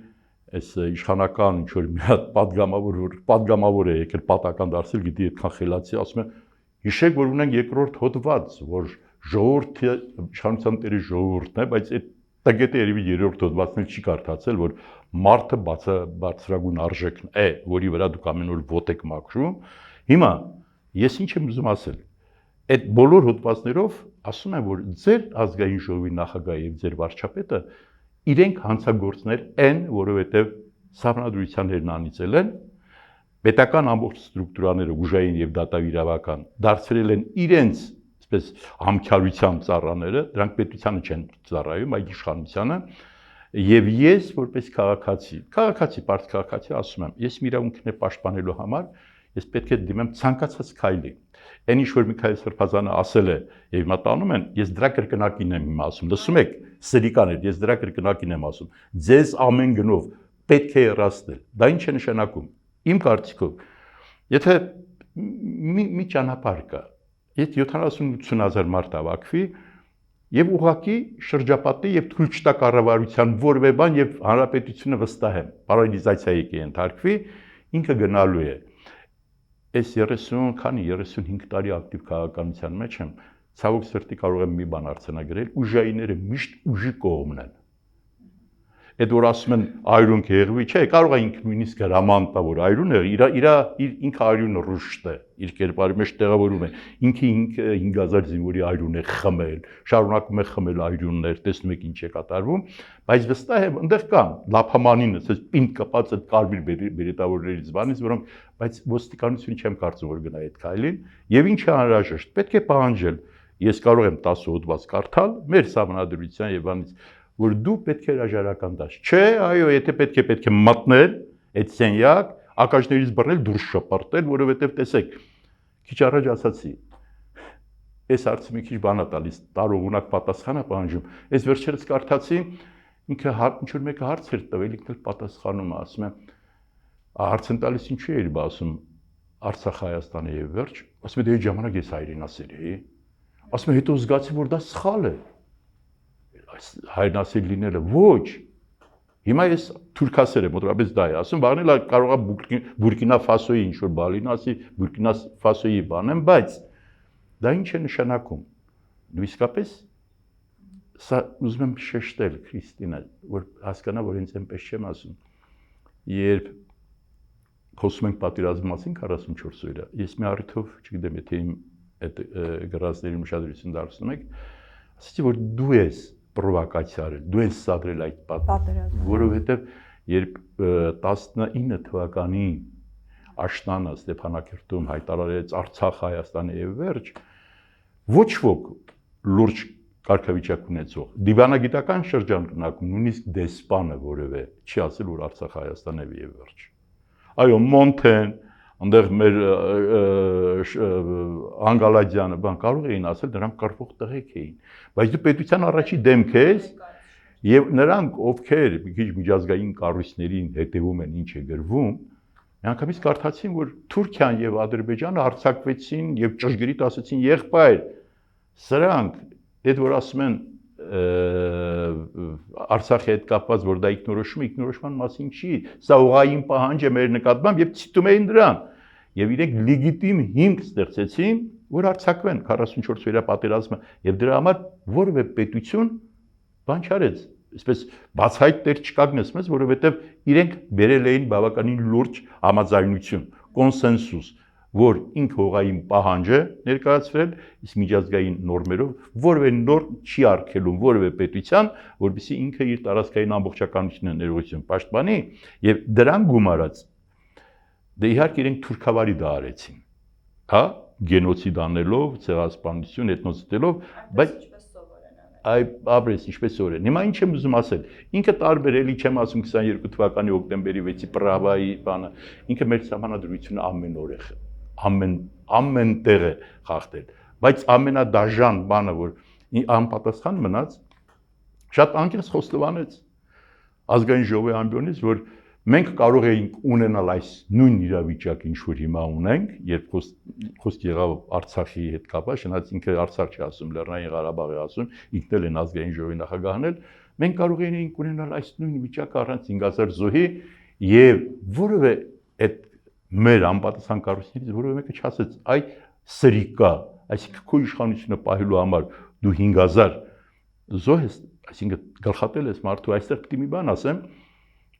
այս իշխանական ինչ որ մի հատ падգամավոր է եկել պատական դարձել, գիտի այդքան խելացի, ասում եմ, հիշեք, որ ունենք երկրորդ հոդված, որ ժողովրդի իշխանության տերի ժողովուրդն է, բայց այդ տգետը երևի երրորդ հոդվածն չի կարդացել, որ մարդը բարձրագույն արժեքն է, որի վրա դուք ամեն օր ոտ եք մաքրում։ Հիմա ես ինչ եմ ուզում ասել, այդ բոլոր հոդվածներով ասում եմ, որ ձեր ազգային ժողովի նախագահը եւ ձեր վարչապետը իրենք հանցագործներ են, որովհետև սահմանադրությաններն անիծել են, պետական ամբողջ ստրուկտուրաները ուժային եւ դատավիրավական դարձրել են իրենց, այսպես համքյարության ծառաները, դրանք պետությանը չեն ծառայում, այլ իշխանությանը, եւ ես որպես քաղաքացի, բարդ քաղաքացի ասում եմ, ես իրավունքներ պաշտպանելու համար ես պետք է դիմեմ ցանկացած քայլի։ Այն ինչ որ Միքայել Սրբազանը ասել է եւ հիմա տանում են, ես դրա կրկնակին եմ հիմա ասում։ Լսում եք, սրիկաներ, ես դրա կրկնակին եմ asում։ Ձեզ ամեն գնով պետք է հեռացնել։ Դա ինչ է նշանակում։ Իմ կարծիքով, եթե մի ճանապարհ կա, եթե 70-80,000 մարդ հավաքվի եւ ուղղակի շրջապատի եւ թույլ չտա կառավարության որևէ բան եւ հանրապետությունը վստահ եմ, պարալիզացիայի կենթարկվի, ինքը գնալու է։ Այս 35 տարի ակտիվ քաղաքականության մեջ եմ, ցավոք սրտի կարող եմ մի բան արձանագրել, ուժայինները միշտ ուժի կողմն են։ Այդ որ ասում են այրուն կեղվի, չէ, կարող է ինքը նույնիսկ հրաման տա, որ այրուն է, ինքը այրունը ռուշտ է, իր կերպարի մեջ տեղավորում է, ինքը 5000 զինվորի այրուն է խմել, շարունակում է խմել այրուններ, տեսնում եք ինչ է կատարվում, բայց վստահ եմ, այնտեղ կան լափամանին, ասես պինդ կպած այդ կարմիր բերետավորներից բանից, որոնք, բայց ոստիկանությունը չեմ կարծում, որ գնա այդ քայլին, եւ ինչ է անհրաժեշտ, պետք է պահանջել։ Ես կարող եմ 10 հոդված կարդալ մեր սահմանադրության եւ բանից, որ դու պետք է հրաժարական տաս։ Չէ, այո, եթե պետք է մտնել այդ սենյակ, ակաժներից բռնել դուրս շպրտել, որովհետև տեսեք, քիչ առաջ ասացի, այս հարցը մի քիչ բան է տալիս, տարողունակ պատասխան է պահանջում։ Այս վերջերս կարդացի, ինքը ինչ որ մեկը հարց էր տվել, ինքն էլ պատասխանում է, ասում է, հարց են տալիս ինչու էր ասում Արցախ Հայաստանը եւ վերջ, ասում է դե այդ ժամանակ ես հայրենասեր էի, ասում է հետո զգացի, որ դա սխալ է, հայրենասեր լինելը, ոչ, հիմա ես թուրքասեր եմ, մոտավորապես դա է, ասում բաղնել կարող է Բուրկինա Ֆասոյի ինչ-որ բան լինի, ասի Բուրկինա Ֆասոյի բան եմ, բայց դա ինչ է նշանակում, դու իսկապես սա ուզում եմ շեշտել, Քրիստինա, որ հասկանա, որ ինձ այնպես չեմ ասում, երբ խոսում ենք պատերազմի մասին 44 օրը, ես մի առիթով, չգիտեմ, եթե իմ այդ գրածների ուշադրություն դարձնում եք, ասեցի, որ դու ես պրովոկացիա արել, դու ես սադրել այդ պատերազմը, որովհետև երբ 19 թվականի աշնանը Ստեփանակերտում հայտարարեց Արցախ Հայաստանի եւ վերջ, ոչ ոք լուրջ կարգավիճակ ունեցող դիվանագիտական շրջանակում նույնիսկ դեսպանը որևէ չի ասել, որ Արցախ Հայաստանը եւ վերջ։ Այո, Մոնթեն, այնտեղ մեր Անգալաջյանը, բան կարող էին ասել, նրանք կարվող տղեկ էին, բայց դու պետության առաջի դեմք ես եւ նրանք, ովքեր մի քիչ միջազգային կառույցներին հետևում են, ինչ է գրվում, միանգամից կարդացին, որ Թուրքիան եւ Ադրբեջանը հարձակվեցին եւ ճշգրիտ ասեցին եղբայր, սրանք այդ որ ասում են Արցախի հետ կապված, որ դա ինքնորոշման մասին չի, սա ուղղային պահանջ է մեր նկատմամբ եւ ցիտում էին դրան եւ իրենք լեգիտիմ հիմք ստեղծեցին, որ հարձակվեն 44 օրյա պատերազմը եւ դրա համար որևէ պետություն բան չարեց, այսպես բացահայտ տեր չկանգնեց մեզ, որովհետեւ իրենք բերել էին բավականին լուրջ համաձայնություն, կոնսենսուս, որ ինքը հողային պահանջ է ներկայացվել, իսկ միջազգային նորմերով որևէ նորմ չի արգելում որևէ պետության, որպեսզի ինքը իր տարածքային ամբողջականությունը ներողություն պաշտպանի եւ դրան գումարած դե իհարկե իրենք թուրքավարի դա արեցին, հա, գենոցիդ անելով, ցեղասպանություն, էթնոցիդելով, բայց այ ապրես ինչպես օրեն։ Հիմա ինչ եմ ուզում ասել։ Ինքը տարբեր էլի չեմ ասում 22 թվականի հոկտեմբերի 6-ի Պրահայի բանը, ինքը մեր համանadrությունը ամեն օր է ամեն տեղ է խախտել, բայց ամենադաժան բանը, որ անպատասխան մնաց, շատ անկեղծ խոստովանեց ազգային ժողովի ամբիոնից, որ մենք կարող էինք ունենալ այս նույն իրավիճակը, ինչ որ հիմա ունենք, երբ խոսք եղավ Արցախի հետ կապված, շնորհիվ ինքը Արցախ չի ասում, Լեռնային Ղարաբաղ է ասում, ինքն էլ են ազգային ժողովի նախագահն էլ, մենք կարող էինք ունենալ այս նույն վիճակը առանց 5000 զոհի եւ որևէ այդ մեր անպատասխան կառույցներից որևէ մեկը չասեց, այ սրիկա, այսինքն քո իշխանությունը պահելու համար դու 5000 զոհ ես, այսինքն գլխատել ես մարդու, այստեղ պետք է մի բան ասեմ,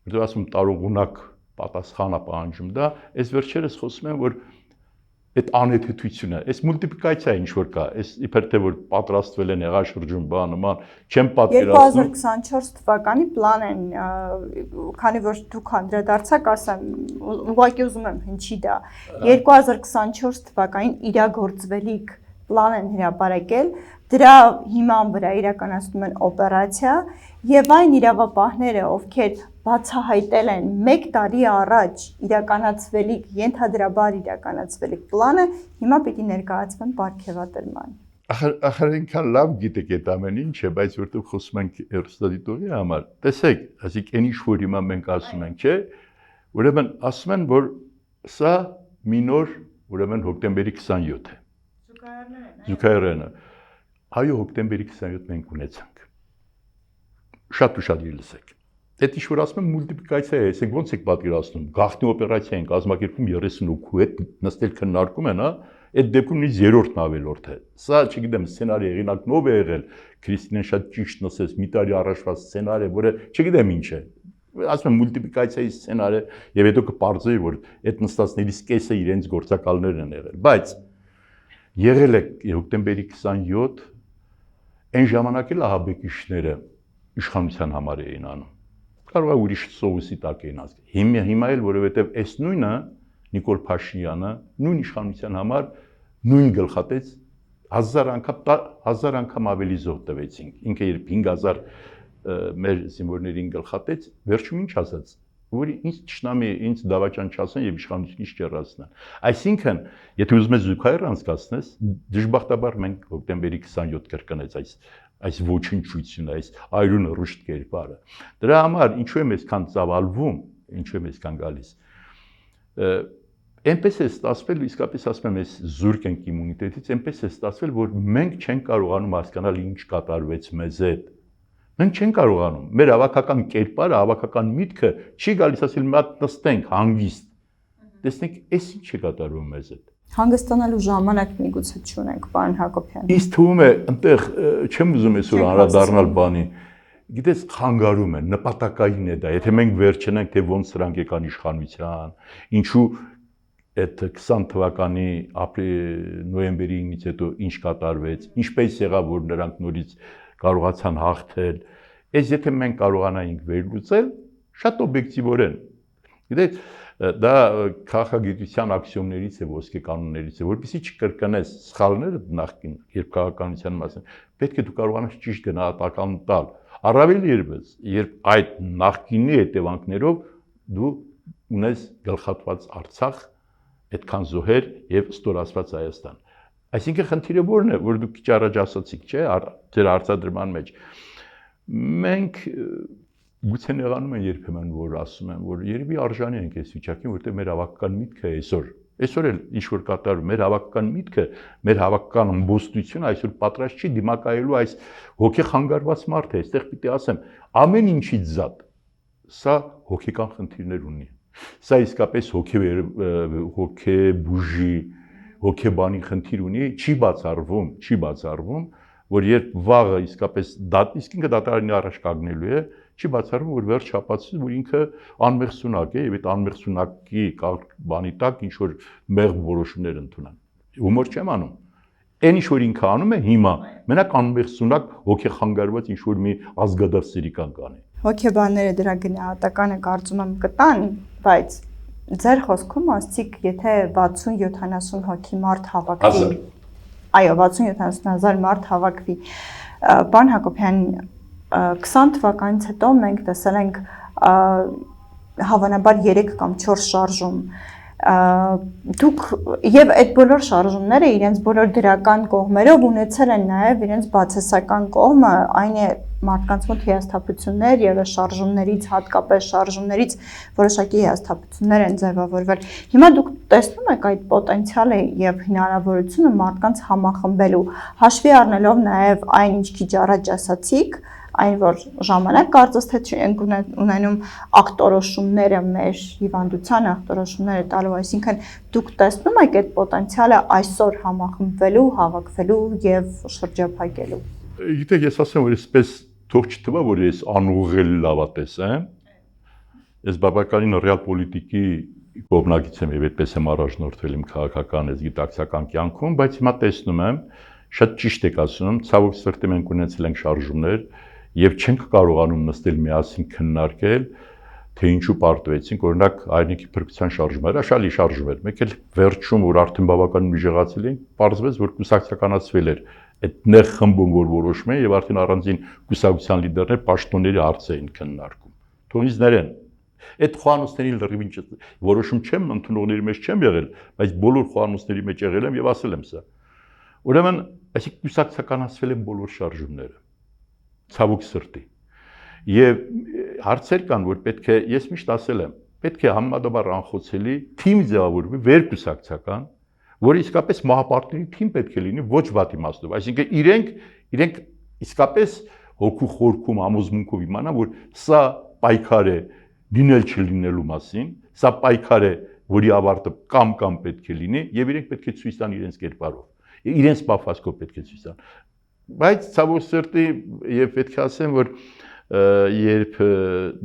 որտեղ ասում տարողունակ պատասխանա պահանջում դա, այս վերջերս խոսում եմ, որ այդ անհեթեթությունը, այս մուլտիպլիկացիա ինչ որ կա, այս իբր թե որ պատրաստվել են եղաշրջում բան նման, չեմ պատկերացնում 2024 թվականի պլան են, քանի որ դուք անդրադարձաք, ասեմ, ուղղակի ուզում եմ հնչի դա, 2024 թվականին իրագործվելիք պլան են հրապարակել, դրա հիման վրա իրականացնում են օպերացիա եւ այն իրավապահները, ովքեր բացահայտել են 1 տարի առաջ իրականացվելիք, ենթադրաբար իրականացվելիք պլանը, հիմա պիտի ներկայացվեն պարգևատրման։ Ախր ինքան լավ գիտեք այդ ամեն ինչը, բայց որտեղ խոսում ենք հեռուստադիտողի համար, տեսեք, ասիկ այն ինչ որ հիմա մենք ասում ենք, չէ, ուրեմն ասում են, որ սա մի նոր, ուրեմն հոկտեմբերի 27 է։ Զուգահեռները։ Այո, հոկտեմբերի 27 մենք ունեցանք։ Շատ ուշադիր լսեք։ Այդ ինչ որ ասում եմ մուլտիպլիկացիա է, այսինքն ոնց եք պատկերացնում, գաղտնի օպերացիա են կազմակերպում 38 հետ նստել քննարկում են, հա, այդ դեպքում նույնիսկ երրորդն ավելորդ է։ Սա, չգիտեմ, սցենարի հեղինակն ով է եղել, Քրիստինեն շատ ճիշտ նսեց, մի տարի առաջվա սցենար է, որը չգիտեմ ինչ է։ Ասում եմ մուլտիպլիկացիայի սցենար է, եւ հետո կպարզեի, որ այդ նստածներից կեսը իրենց գործակալներն են եղել, բայց եղել է հոկտեմբերի 27 այն ժամանակ էլ ահաբեկիչները իշխանության համար էին անում։ Կարող է ուրիշ սովուսի տակ էին ասել։ Հիմա էլ որովհետև այս նույնը Նիկոլ Փաշինյանը նույն իշխանության համար նույն գլխատեց 1000 անգամ ավելի զոհ տվեցինք։ Ինքը երբ 5000 մեր զինվորներին գլխատեց, վերջում ինչ ասաց։ որ ինձ ճշնամի, ինձ դավաճան չասեն եւ իշխանությունից չեռացնեն։ Այսինքն, եթե ուզում ես զուգահեռ անցկացնես, դժբախտաբար մենք հոկտեմբերի 27 կրկնեց այս ոչնչությունը, այս այրուն ռուշտ կերպարը։ Դրա համար ինչու եմ այսքան ծավալվում, ինչու եմ այսքան գալիս։ Այնպես է ստացվել, իսկապես ասում եմ, այս զուրկ ենք իմունիտետից, այնպես է ստացվել, որ մենք չենք կարողանում հասկանալ ինչ կատարվեց մեզ հետ։ Մենք չենք կարողանում։ Մեր հավաքական կերպարը, հավաքական միտքը չի գալիս, ասել մի հատ նստենք հանգիստ։ Տեսնենք, այս ինչ է կատարվում մեզ հետ։ Հանգստանալու ժամանակ միգուցե չունենք, պարոն Հակոբյան։ Իսկ թվում է, այնտեղ չեմ ուզում այսօր անդրադառնալ բանի։ Գիտես, խանգարում է, նպատակային է դա։ Եթե մենք վերջնենք, թե ոնց սրանք եկան իշխանության, ինչու այդ 20 թվականի նոյեմբերի 9-ից հետո ինչ կատարվեց, ինչպես եղավ, որ նրանք նորից կարողացան հաղթել։ Այս եթե մենք կարողանայինք վերլուծել, շատ օբյեկտիվորեն։ Գիտեք, դա քաղաքագիտության աքսիոմներից է, ոսկե կանոններից է, որպեսզի չկրկնես սխալները նախկին, երբ քաղաքականության մասին, պետք է դու կարողանաս ճիշտ գնահատական տալ։ Առավել ևս, երբ այդ նախկինի հետևանքներով դու ունես գլխատված Արցախ, այդքան զոհեր եւ ստորացված Հայաստան։ Այսինքն խնդիրը որն է, որ դուք քիչ առաջ ասացիք, չէ՞, ձեր արձադրման մեջ։ Մենք գուցե նեղանում են երբեմն, որ ասում են, որ երևի արժանի ենք այս վիճակին, որտեղ մեր հավաքական միտքը այսօր էլ ինչ որ կատարում, մեր հավաքական միտքը, մեր հավաքական ըմբոստությունը այսօր պատրաստ չի դիմակայելու այս հոգեխանգարված մարդը, այստեղ պիտի ասեմ, ամեն ինչից զատ սա հոգեկան խնդիրներ ունի։ Սա իսկապես հոգեբուժի, հոգեբանի խնդիր ունի, չի բացառվում, որ երբ վաղը իսկապես իսկ ինքը դատարանի առաջ կանգնելու է, չի բացառվում, որ վերջ հապացի, որ ինքը անմեղսունակ է եւ այդ անմեղսունակի բանի տակ ինչ որ մեղմ որոշումներ ընդունեն։ Հումոր չեմ անում։ Այն ինչ որ ինքը անում է հիմա, մենակ անմեղսունակ հոգեխանգարված ինչ որ մի ազգադար սիրիկան կանի։ Հոգեբանները դրա գնահատականը կարծում եմ կտան, բայց ձեր խոսքում ասցիք, եթե 60-70 հոգի մարդ հավաքվի, այո, 60-70,000 մարդ հավաքվի, պարոն Հակոբյան, 20 թվականից հետո մենք տեսել ենք հավանաբար 3 կամ 4 շարժում, դուք եւ այդ բոլոր շարժումները իրենց բոլոր դրական կողմերով ունեցել են նաեւ իրենց բացասական կողմը, այն է մարդկանց մոտ հիասթափություններ եւ շարժումներից, հատկապես շարժումներից որոշակի հիասթափություններ են ձևավորվել։ Հիմա դուք տեսնում եք այդ պոտենցիալը եւ հնարավորությունը մարդկանց համախմբելու, հաշվի առնելով նաեւ այն ինչ քիչ առաջ ասացիք, այն որ ժամանակ կարծես թե չենք ունենում ակտորոշումները մեր հիվանդության ակտորոշումները տալու, այսինքն դուք տեսնում եք այդ պոտենցիալը այսօր համախմբվելու, հավաքվելու եւ շրջափակելու։ Գիտեք, ես ասեմ, որ այսպես թող չթվա, որ ես անուղղել լավատես եմ։ Ես բավականին ռեալ պոլիտիկի կողմնակից եմ եւ այդպես եմ առաջնորդվել իմ քաղաքական այս գիտակցական կյանքում, բայց հիմա տեսնում եմ, շատ ճիշտ եք ասում, ցավոք սրտի մենք ունեցել ենք շարժումներ եւ չենք կարողանում նստել միասին քննարկել, թե ինչու պարտվեցինք, օրինակ Հայրենիքի փրկության շարժումները, աշալի շարժումներ, մեկ էլ վերջում, որ արդեն բավականին ուժեղացել էին, պարզվեց, որ կուսակցականացվել էր այդ նեղ խմբում, որ որոշում են եւ արդեն առանձին կուսակցության լիդերներ պաշտոնների հարց էին քննարկում։ Թողնից ներեն։ Այդ խոհանոցների լրիվին որոշում չեմ, ընդունողների մեջ չեմ եղել, բայց բոլոր խոհանոցների մեջ եղել եմ եւ ասել եմ սա։ Ուրեմն, այսինքն կուսակցականացվել են բոլոր շարժումները։ Ցավոք սրտի։ Եվ հարցեր կան, որ պետք է, ես միշտ ասել եմ, պետք է համեմատաբար անխոցելի թիմ ձևավորվի վերկուսակցական, որը իսկապես մահապարտների թիմ պետք է լինի ոչ վատ իմաստով, այսինքն իրենք իսկապես հոգու խորքում համոզմունքով իմանան, որ սա պայքար է լինել չլինելու մասին, սա պայքար է, որի ավարտը կամ պետք է լինի, եւ իրենք պետք է ցույց տան իրենց կերպարով, իրենց պահվածքով պետք է ցույց տան։ Բայց ցավոք սրտի եւ պետք է ասեմ, որ երբ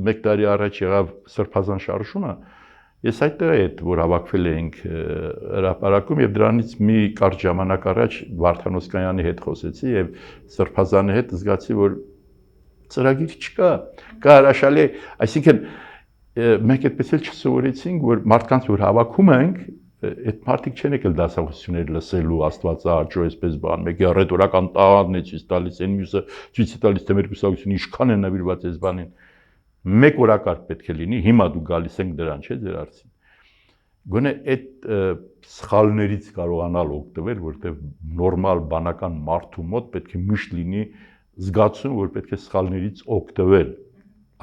1 տարի առաջ եղավ Սրբազան շարժումը, ես այդտեղ այդ որ հավաքվել էինք հրապարակում եւ դրանից մի կարճ ժամանակ առաջ Վարդան Օսկանյանի հետ խոսեցի եւ Սրբազանի հետ զգացի, որ ծրագիր չկա, կա հրաշալի, այսինքն մենք այդպես էլ չսովորեցինք, որ մարդկանց որ հավաքում ենք, այդ մարդիկ չեն եկել դասախոսություններ լսելու, Աստվածաաճո այսպես բան, մեկը ռետորական տաղանդն է ցույց տալիս, այն մյուսը ցույց է տալիս թե մեր կուսակցությունը ինչքան է նվիրված այս բանին։ մեկ օրակարգ պետք է լինի, հիմա դու գալիս ենք դրան, չէ՞, ձեր հարցին։ Գոնե այդ սխալներից կարողանալ օգտվել, որտեղ նորմալ բանական մարդու մոտ պետք է միշտ լինի զգացում, որ պետք է սխալներից օգտվել,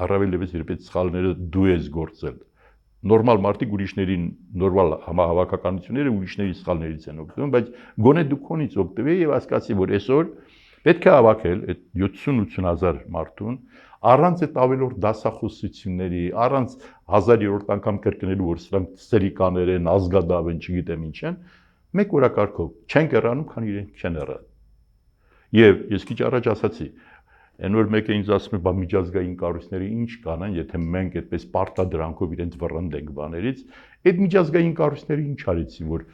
առավելևս երբ այդ սխալները դու ես գործել։ Նորմալ մարդիկ ուրիշներին, նորմալ համահավաքականությունները ուրիշների սխալներից են օգտվում, բայց գոնե դու քոնից օգտվի եւ հասկացի, որ այսօր պետք է հավաքել այդ 70-80 հազար մարդուն, առանց այդ ավելորդ դասախոսությունների, առանց 1000-րդ անգամ կրկնելու, որ սրանք սերիկաներ են, ազգադավ են, չգիտեմ ինչ են, մեկ օրակարգով չեն կռանում, քան իրենք չեն եռան։ Եվ ես քիչ առաջ ասացի, այն որ մեկը ինձ ասում է, բա միջազգային կառույցները ինչ կանեն, եթե մենք այդպես պարտադրանքով իրենց վռնդենք բաներից, այդ միջազգային կառույցները ինչ արեցին, որ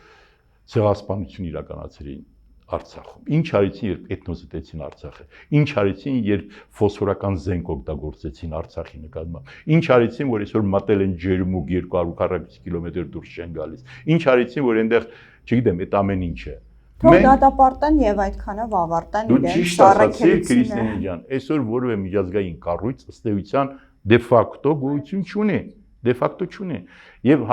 ցեղասպանություն իրականացրին Արցախում։ Ինչ արեցին, երբ էթնոզիտեցին Արցախը։ Ինչ արեցին, երբ ֆոսֆորական զենք օգտագործեցին Արցախի նկատմամբ։ Ինչ արեցին, որ այսօր մատել են ջերմուկ 240 կիլոմետր դուրս չեն գալիս։ Ինչ արեցին, որ այնտեղ, չգիտեմ, այդ ամեն ինչը։ Թող դատապարտեն եւ այդքանով ավարտեն իրենց սառաքելությունը։ Ջան, այսօր որևէ միջազգային կառույց ըստ էության դե ֆակտո գոյություն չունի, դե ֆակտո չունի։ Եվ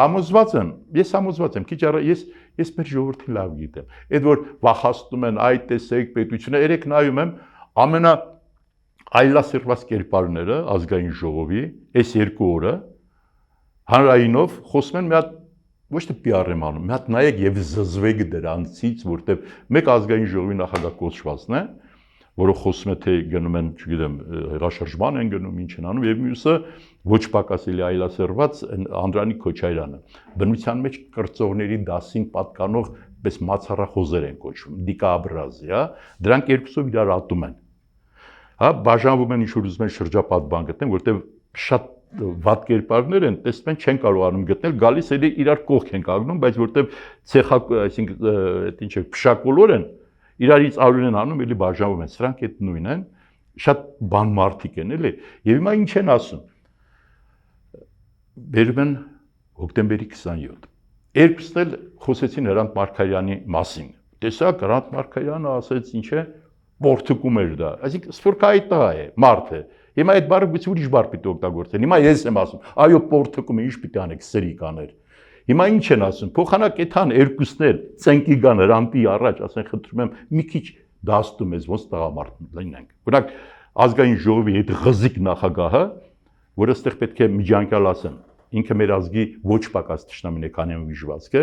ես համոզված եմ, քիչ առաջ ես մեր ժողովրդին լավ գիտեմ։ Այդ որ վախացնում են, այ տեսեք պետությունը, երեք նայում եմ ամենա այլասերված կերպարները ազգային ժողովի այս 2 օրը հանրայինով խոսում են մի հատ ոչ թե PR եմ անում, մի հատ նայեք եւ զզվեք դրանցից, որտեվ մեկ ազգային ժողովի նախագահ կոչվածն է, որը խոսում է թե գնում են, չգիտեմ, հեղաշրջման են գնում, ինչ են անում, եւ մյուսը ոչ պակասելի այլասերված Անդրանիկ Քոչարյանը։ Բնության մեջ կրծողների դասին պատկանող պես մացառախոզեր են կոչվում, դիկաբրազի, հա, դրանք երկուսով իրար ատում են։ Հա, բաժանվում են ինչ որ ուզում են շրջապատ բան գտնեն, որտեվ շատ վատ կերպարներ են, տեսնում են չեն կարողանում գտնել, գալիս էլի իրար կողք են կանգնում, բայց որտեվ ցեխակ, այսինքն այդ ինչ է, փշակոլոր են, իրարից արյուն են անում, էլի բաժանվում են, սրանք այդ նույնն են, շատ բան մարդիկ են, էլի, եւ հիմա ինչ են ասում։ Բերում են հոկտեմբերի 27։ Երկուսն էլ խոսեցին Հրանտ Մարգարյանի մասին։ Տեսակ Հրանտ Մարգարյանը ասեց ինչ է, պորտուկում էր դա, այսինքն սփորքայի տղա է, մարդ է։ Հիմա այդ բառը գուցե ուրիշ բառ պիտի օգտագործեն։ Հիմա ես եմ ասում, այո, պորտուկում է, ինչ պիտի անեք, սերիկաներ։ Հիմա ինչ են ասում, փոխանակ էթան երկուսներ ծենկի գան Հրանտի առաջ, ասեն, խնդրում եմ, մի քիչ դաստում ես, ոնց տղամարդ լինենք։ Օրինակ, ազգային ժողովի այդ ղզիկ նախագահը, որը այստեղ պետք է միջանկյալ ասեն, ինքը մեր ազգի ոչ պակաս թշնամին է քանի վիժվածքը,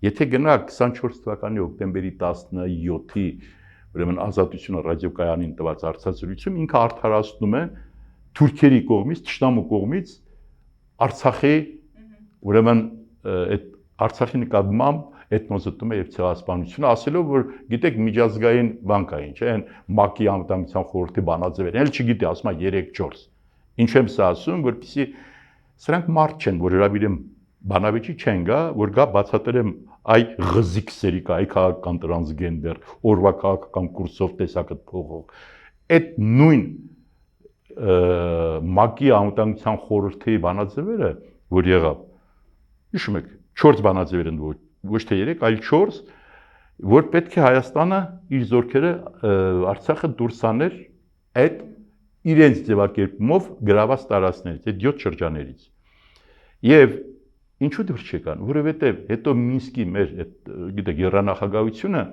եթե գնա 24 թվականի հոկտեմբերի 17-ի ուրեմն ազատությունը ռադիոկայանին տված հարցազրույցում ինքը արդարացնում է թուրքերի կողմից, թշնամու կողմից Արցախի ուրեմն այդ Արցախի նկատմամբ էթնոզիտումը եւ ցեղասպանությունը, ասելով որ գիտեք միջազգային բան կա ինչ է, այն ՄԱԿ-ի անվտանգության խորհրդի բանաձևերն էլ չգիտի, ասում է 3-4։ Ինչ եմ սա ասում, որպեսզի սրանք մարդ չեն, որ հրավիրեմ բանավեճի չեն գա, որ գա բացատրեմ այ ղզիկ սերիկա, այ քաղաքական տրանսգենդեր, օրվա քաղաքական կուրսով տեսակը փողող։ Այդ նույն ՄԱԿ-ի անվտանգության խորհրդի բանաձևերը, որ եղավ, հիշում եք, 4 բանաձևեր են, ոչ թե 3, այլ 4, որ պետք է Հայաստանը իր զորքերը Արցախը դուրս աներ այդ իրենց ձևակերպումով գրաված տարածքներից, այդ 7 շրջաներից։ Եվ ինչու դուրս չեկան, որովհետև հետո Մինսկի մեր այդ գիտեք երանախագահությունը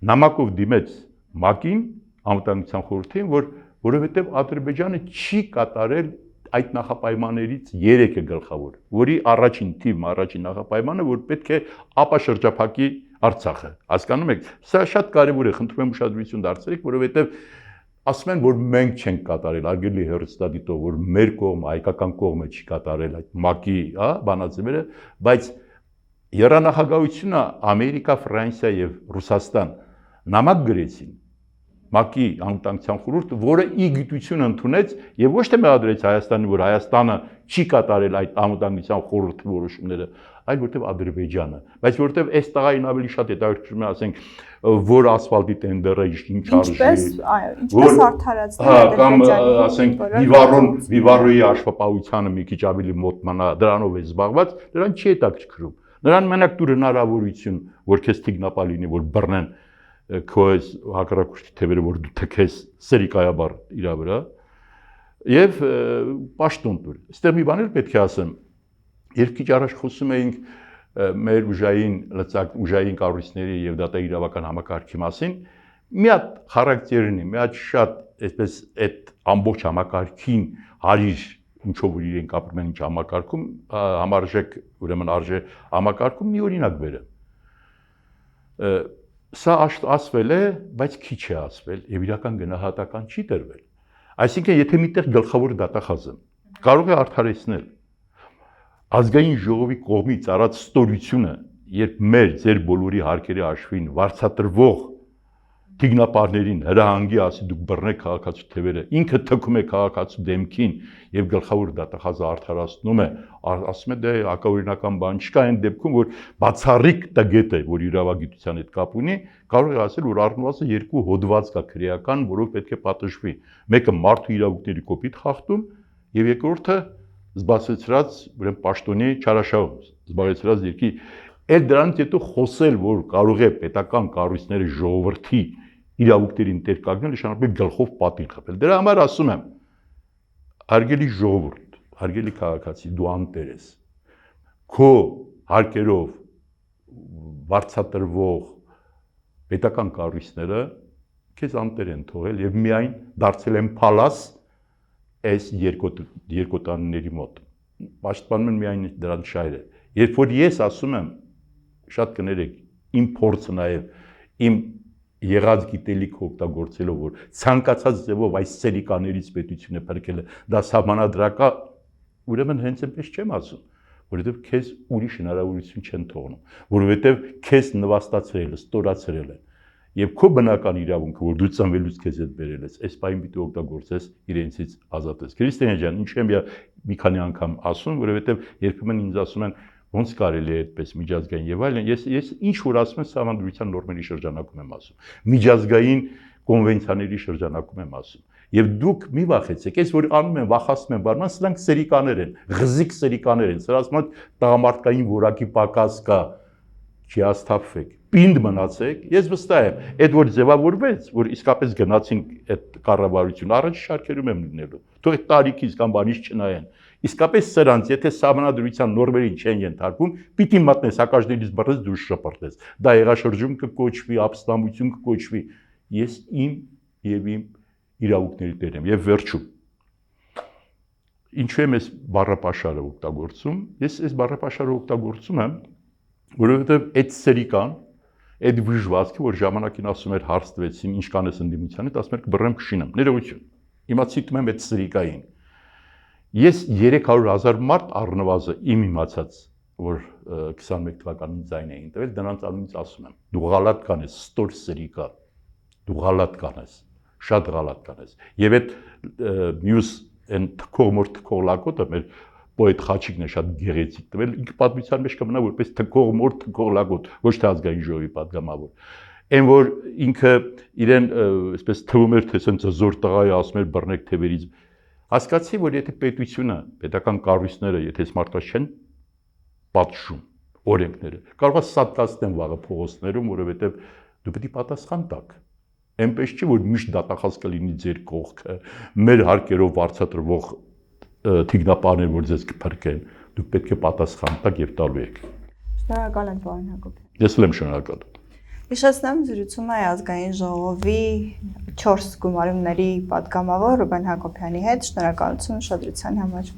նամակով դիմեց ՄԱԿ-ին, անվտանգության խորհրդին, որովհետև Ադրբեջանը չի կատարել այդ նախապայմաններից 3-ը գլխավոր, որի առաջին նախապայմանը, որ պետք է ապաշրջափակի Արցախը։ Հասկանում եք, սա շատ կարևոր է, խնդրում եմ ուշադրություն դարձրեք, որովհետև ասում են, որ մենք չենք կատարել, արգելի հեռուստադիտող, որ մեր կողմը, հայկական կողմը չի կատարել այդ ՄԱԿ-ի, հա, բանաձևերը, բայց երանախագահությունը Ամերիկա, Ֆրանսիա եւ Ռուսաստան նամակ գրեցին ՄԱԿ-ի անվտանգության խորհուրդը, որը ի գիտություն ընդունեց եւ ոչ թե մեղադրեց Հայաստանին, որ Հայաստանը չի կատարել այդ անվտանգության խորհրդի որոշումները, այլ որտեվ Ադրբեջանը, բայց որտեվ այս տղային ավելի շատ հետաքրքրում է, ասենք, որ ասֆալտի տենդերը ինչ արժի, ինչպես արդարացնել կամ ասենք Վիվարոյի աշխատապահությանը մի քիչ ավելի մոտնանա, դրանով է զբաղված, դրան չի հետաքրքրում։ Նրան մենակ դուր հնարավորություն, որ քեզ թիգնապա լինի, որ բռնեն քո հակառակորդի թևերը, որ դու թքես սերիկայաբար իրա վրա, Եվ պաշտոն տուր։ Այստեղ մի բան էլ պետք է ասեմ։ Երբ քիչ առաջ խոսում էինք մեր ուժային կառույցների եւ դատաիրավական համակարգի մասին, մի հատ խարակտերն է, մի հատ շատ այսպես այդ ամբողջ համակարգին հարիր ինչով որ իրենք ապրում են ինչ համակարգում, համարժեք ուրեմն արժե համակարգում մի օրինակ բերեմ։ Սա ասվել է, բայց քիչ է ասվել եւ իրական գնահատական չի տրվել։ Այսինքն, եթե միտեղ գլխավոր դատախազ եմ, կարող է արդարեցնել ազգային ժողովի կողմից արած ստորությունը, երբ ձեր բոլորի հարկերի հաշվին վարձատրվող թիկնապարներին հրահանգի ասի դուք բռնեք քաղաքացու թևերը, ինքը թքում է քաղաքացու դեմքին եւ գլխավոր դատախազը արդարացնում է, ասում է դե հակաօրինական բան չկա այն դեպքում, որ բացառիկ տգետ է, որ իրավագիտության հետ կապ ունի, կարող է ասել, որ առնվազն երկու հոդված կա քրեական, որով պետք է պատժվի։ Մեկը մարդու իրավունքների կոպիտ խախտում եւ երկրորդը զբաղեցրած ուրեմն պաշտոնի չարաշահում, զբաղեցրած երկի Էլ դրանից հետո խոսել, որ կարող է պետական կառույցները ժողովրդի իրավունքներին տեր կանգնել, նշանակում է գլխով պատին խփել։ Դրա համար ասում եմ, հարգելի ժողովուրդ, հարգելի քաղաքացի, դու անտեր ես։ Քո հարկերով վարձատրվող պետական կառույցները քեզ անտեր են թողել եւ միայն դարձել են փալաս այս երկոտանների մոտ։ Պաշտպանում են միայն դրանց շահերը։ Երբ որ ես ասում եմ շատ կներեք, իմ փորձը նաև իմ եղած գիտելիքը օգտագործելով, որ ցանկացած ձևով այս սերիկաներից պետությունը փրկելը, դա սահմանադրական, ուրեմն հենց այնպես չեմ ասում, որովհետև քեզ ուրիշ հնարավորություն չեն թողնում, որովհետև քեզ նվաստացրել է, ստորացրել են, եւ քո բնական իրավունքը, որ դու ծնվելուց քեզ հետ բերել ես, այս պահին պիտի օգտագործես իրենցից ազատես։ Քրիստիան ջան, ինչ եմ մի քանի անգամ ասում, որովհետև երբեմն ինձ ասում են ոնց կարելի է այդպես միջազգային եւ այլն, ես ինչ որ ասում եմ սահմանադրության նորմերի շրջանակում եմ ասում, միջազգային կոնվենցիաների շրջանակում եմ ասում, եւ դուք մի վախեցեք, ես որ անում եմ, վախացնում եմ, բառման, սրանք սերիկաներ են, ղզիկ սերիկաներ են, սրանց մոտ տղամարդկային որակի պակաս կա, չհասթափվեք, պինդ մնացեք, ես վստահ եմ, այդ որ ձևավորվեց, որ իսկապես գնացինք այդ կառավարություն, առաջ շարքերում եմ լինելու, թող այդ տարիքից կամ բանից չնայեն, իսկապես սրանց, եթե սահմանադրության նորմերին չեն ենթարկվում, պիտի մատնես հակաժներից բռնես դու շպրտես, դա հեղաշրջում կկոչվի, ապստամբություն կկոչվի, ես իմ եւ իմ իրավունքների տեր եմ, եւ վերջում, ինչու եմ ես բառապաշարը օգտագործում, ես այս բառապաշարը օգտագործում եմ, որովհետև այդ սերիկան, այդ վիժվածքը, որ ժամանակին ասում էր հարց տվեցին, ինչ կանես ընդդիմության հետ, ասում էր կբռնեմ կշինեմ, ներողություն, հիմա ցիտում եմ այդ սերիկային, ես 300,000 մարդ առնվազն իմ իմացած, որ 21 թվականին ձայն էին տվել, դրանց անունից ասում եմ, դու ղալատ կանես, ստոր սերիկա, դու ղալատ կանես, շատ ղալատ կանես, եւ այդ մյուս այն թքող թքող լակոտը մեր Պոետ Խաչիկն է շատ գեղեցիկ տվել, ինքը պատմության մեջ կմնա որպես թքող լակոտ, ոչ թե ազգային ժողովի պատգամավոր։ Այն որ ինքը իրեն այսպես թվում էր, թե սենց զոր տղա է ասում էր բռնեք թևերից։ Հասկացի, որ եթե պետությունը, պետական կառույցները, եթե մարդկանց չեն պատժում օրենքները, կարող է սատկացնեն վաղը փողոցներում, որովհետև դու պետք է պատասխան տաք։ Այնպես չի, որ միշտ դատախազ կլինի ձեր կողքը, մեր հարկերով վարձատրվող թիկնապարներ, որ ձեզ կփրկեն, դուք պետք է պատասխան տաք եւ տալու եք։ Շնորհակալ եմ, պարոն Հակոբյան։ Ես էլ եմ շնորհակալ։ Հիշեցնեմ, զրուցում է ազգային ժողովի 4 գումարումների պատգամավոր Ռուբեն Հակոբյանի հետ։ Շնորհակալություն ուշադրության համար։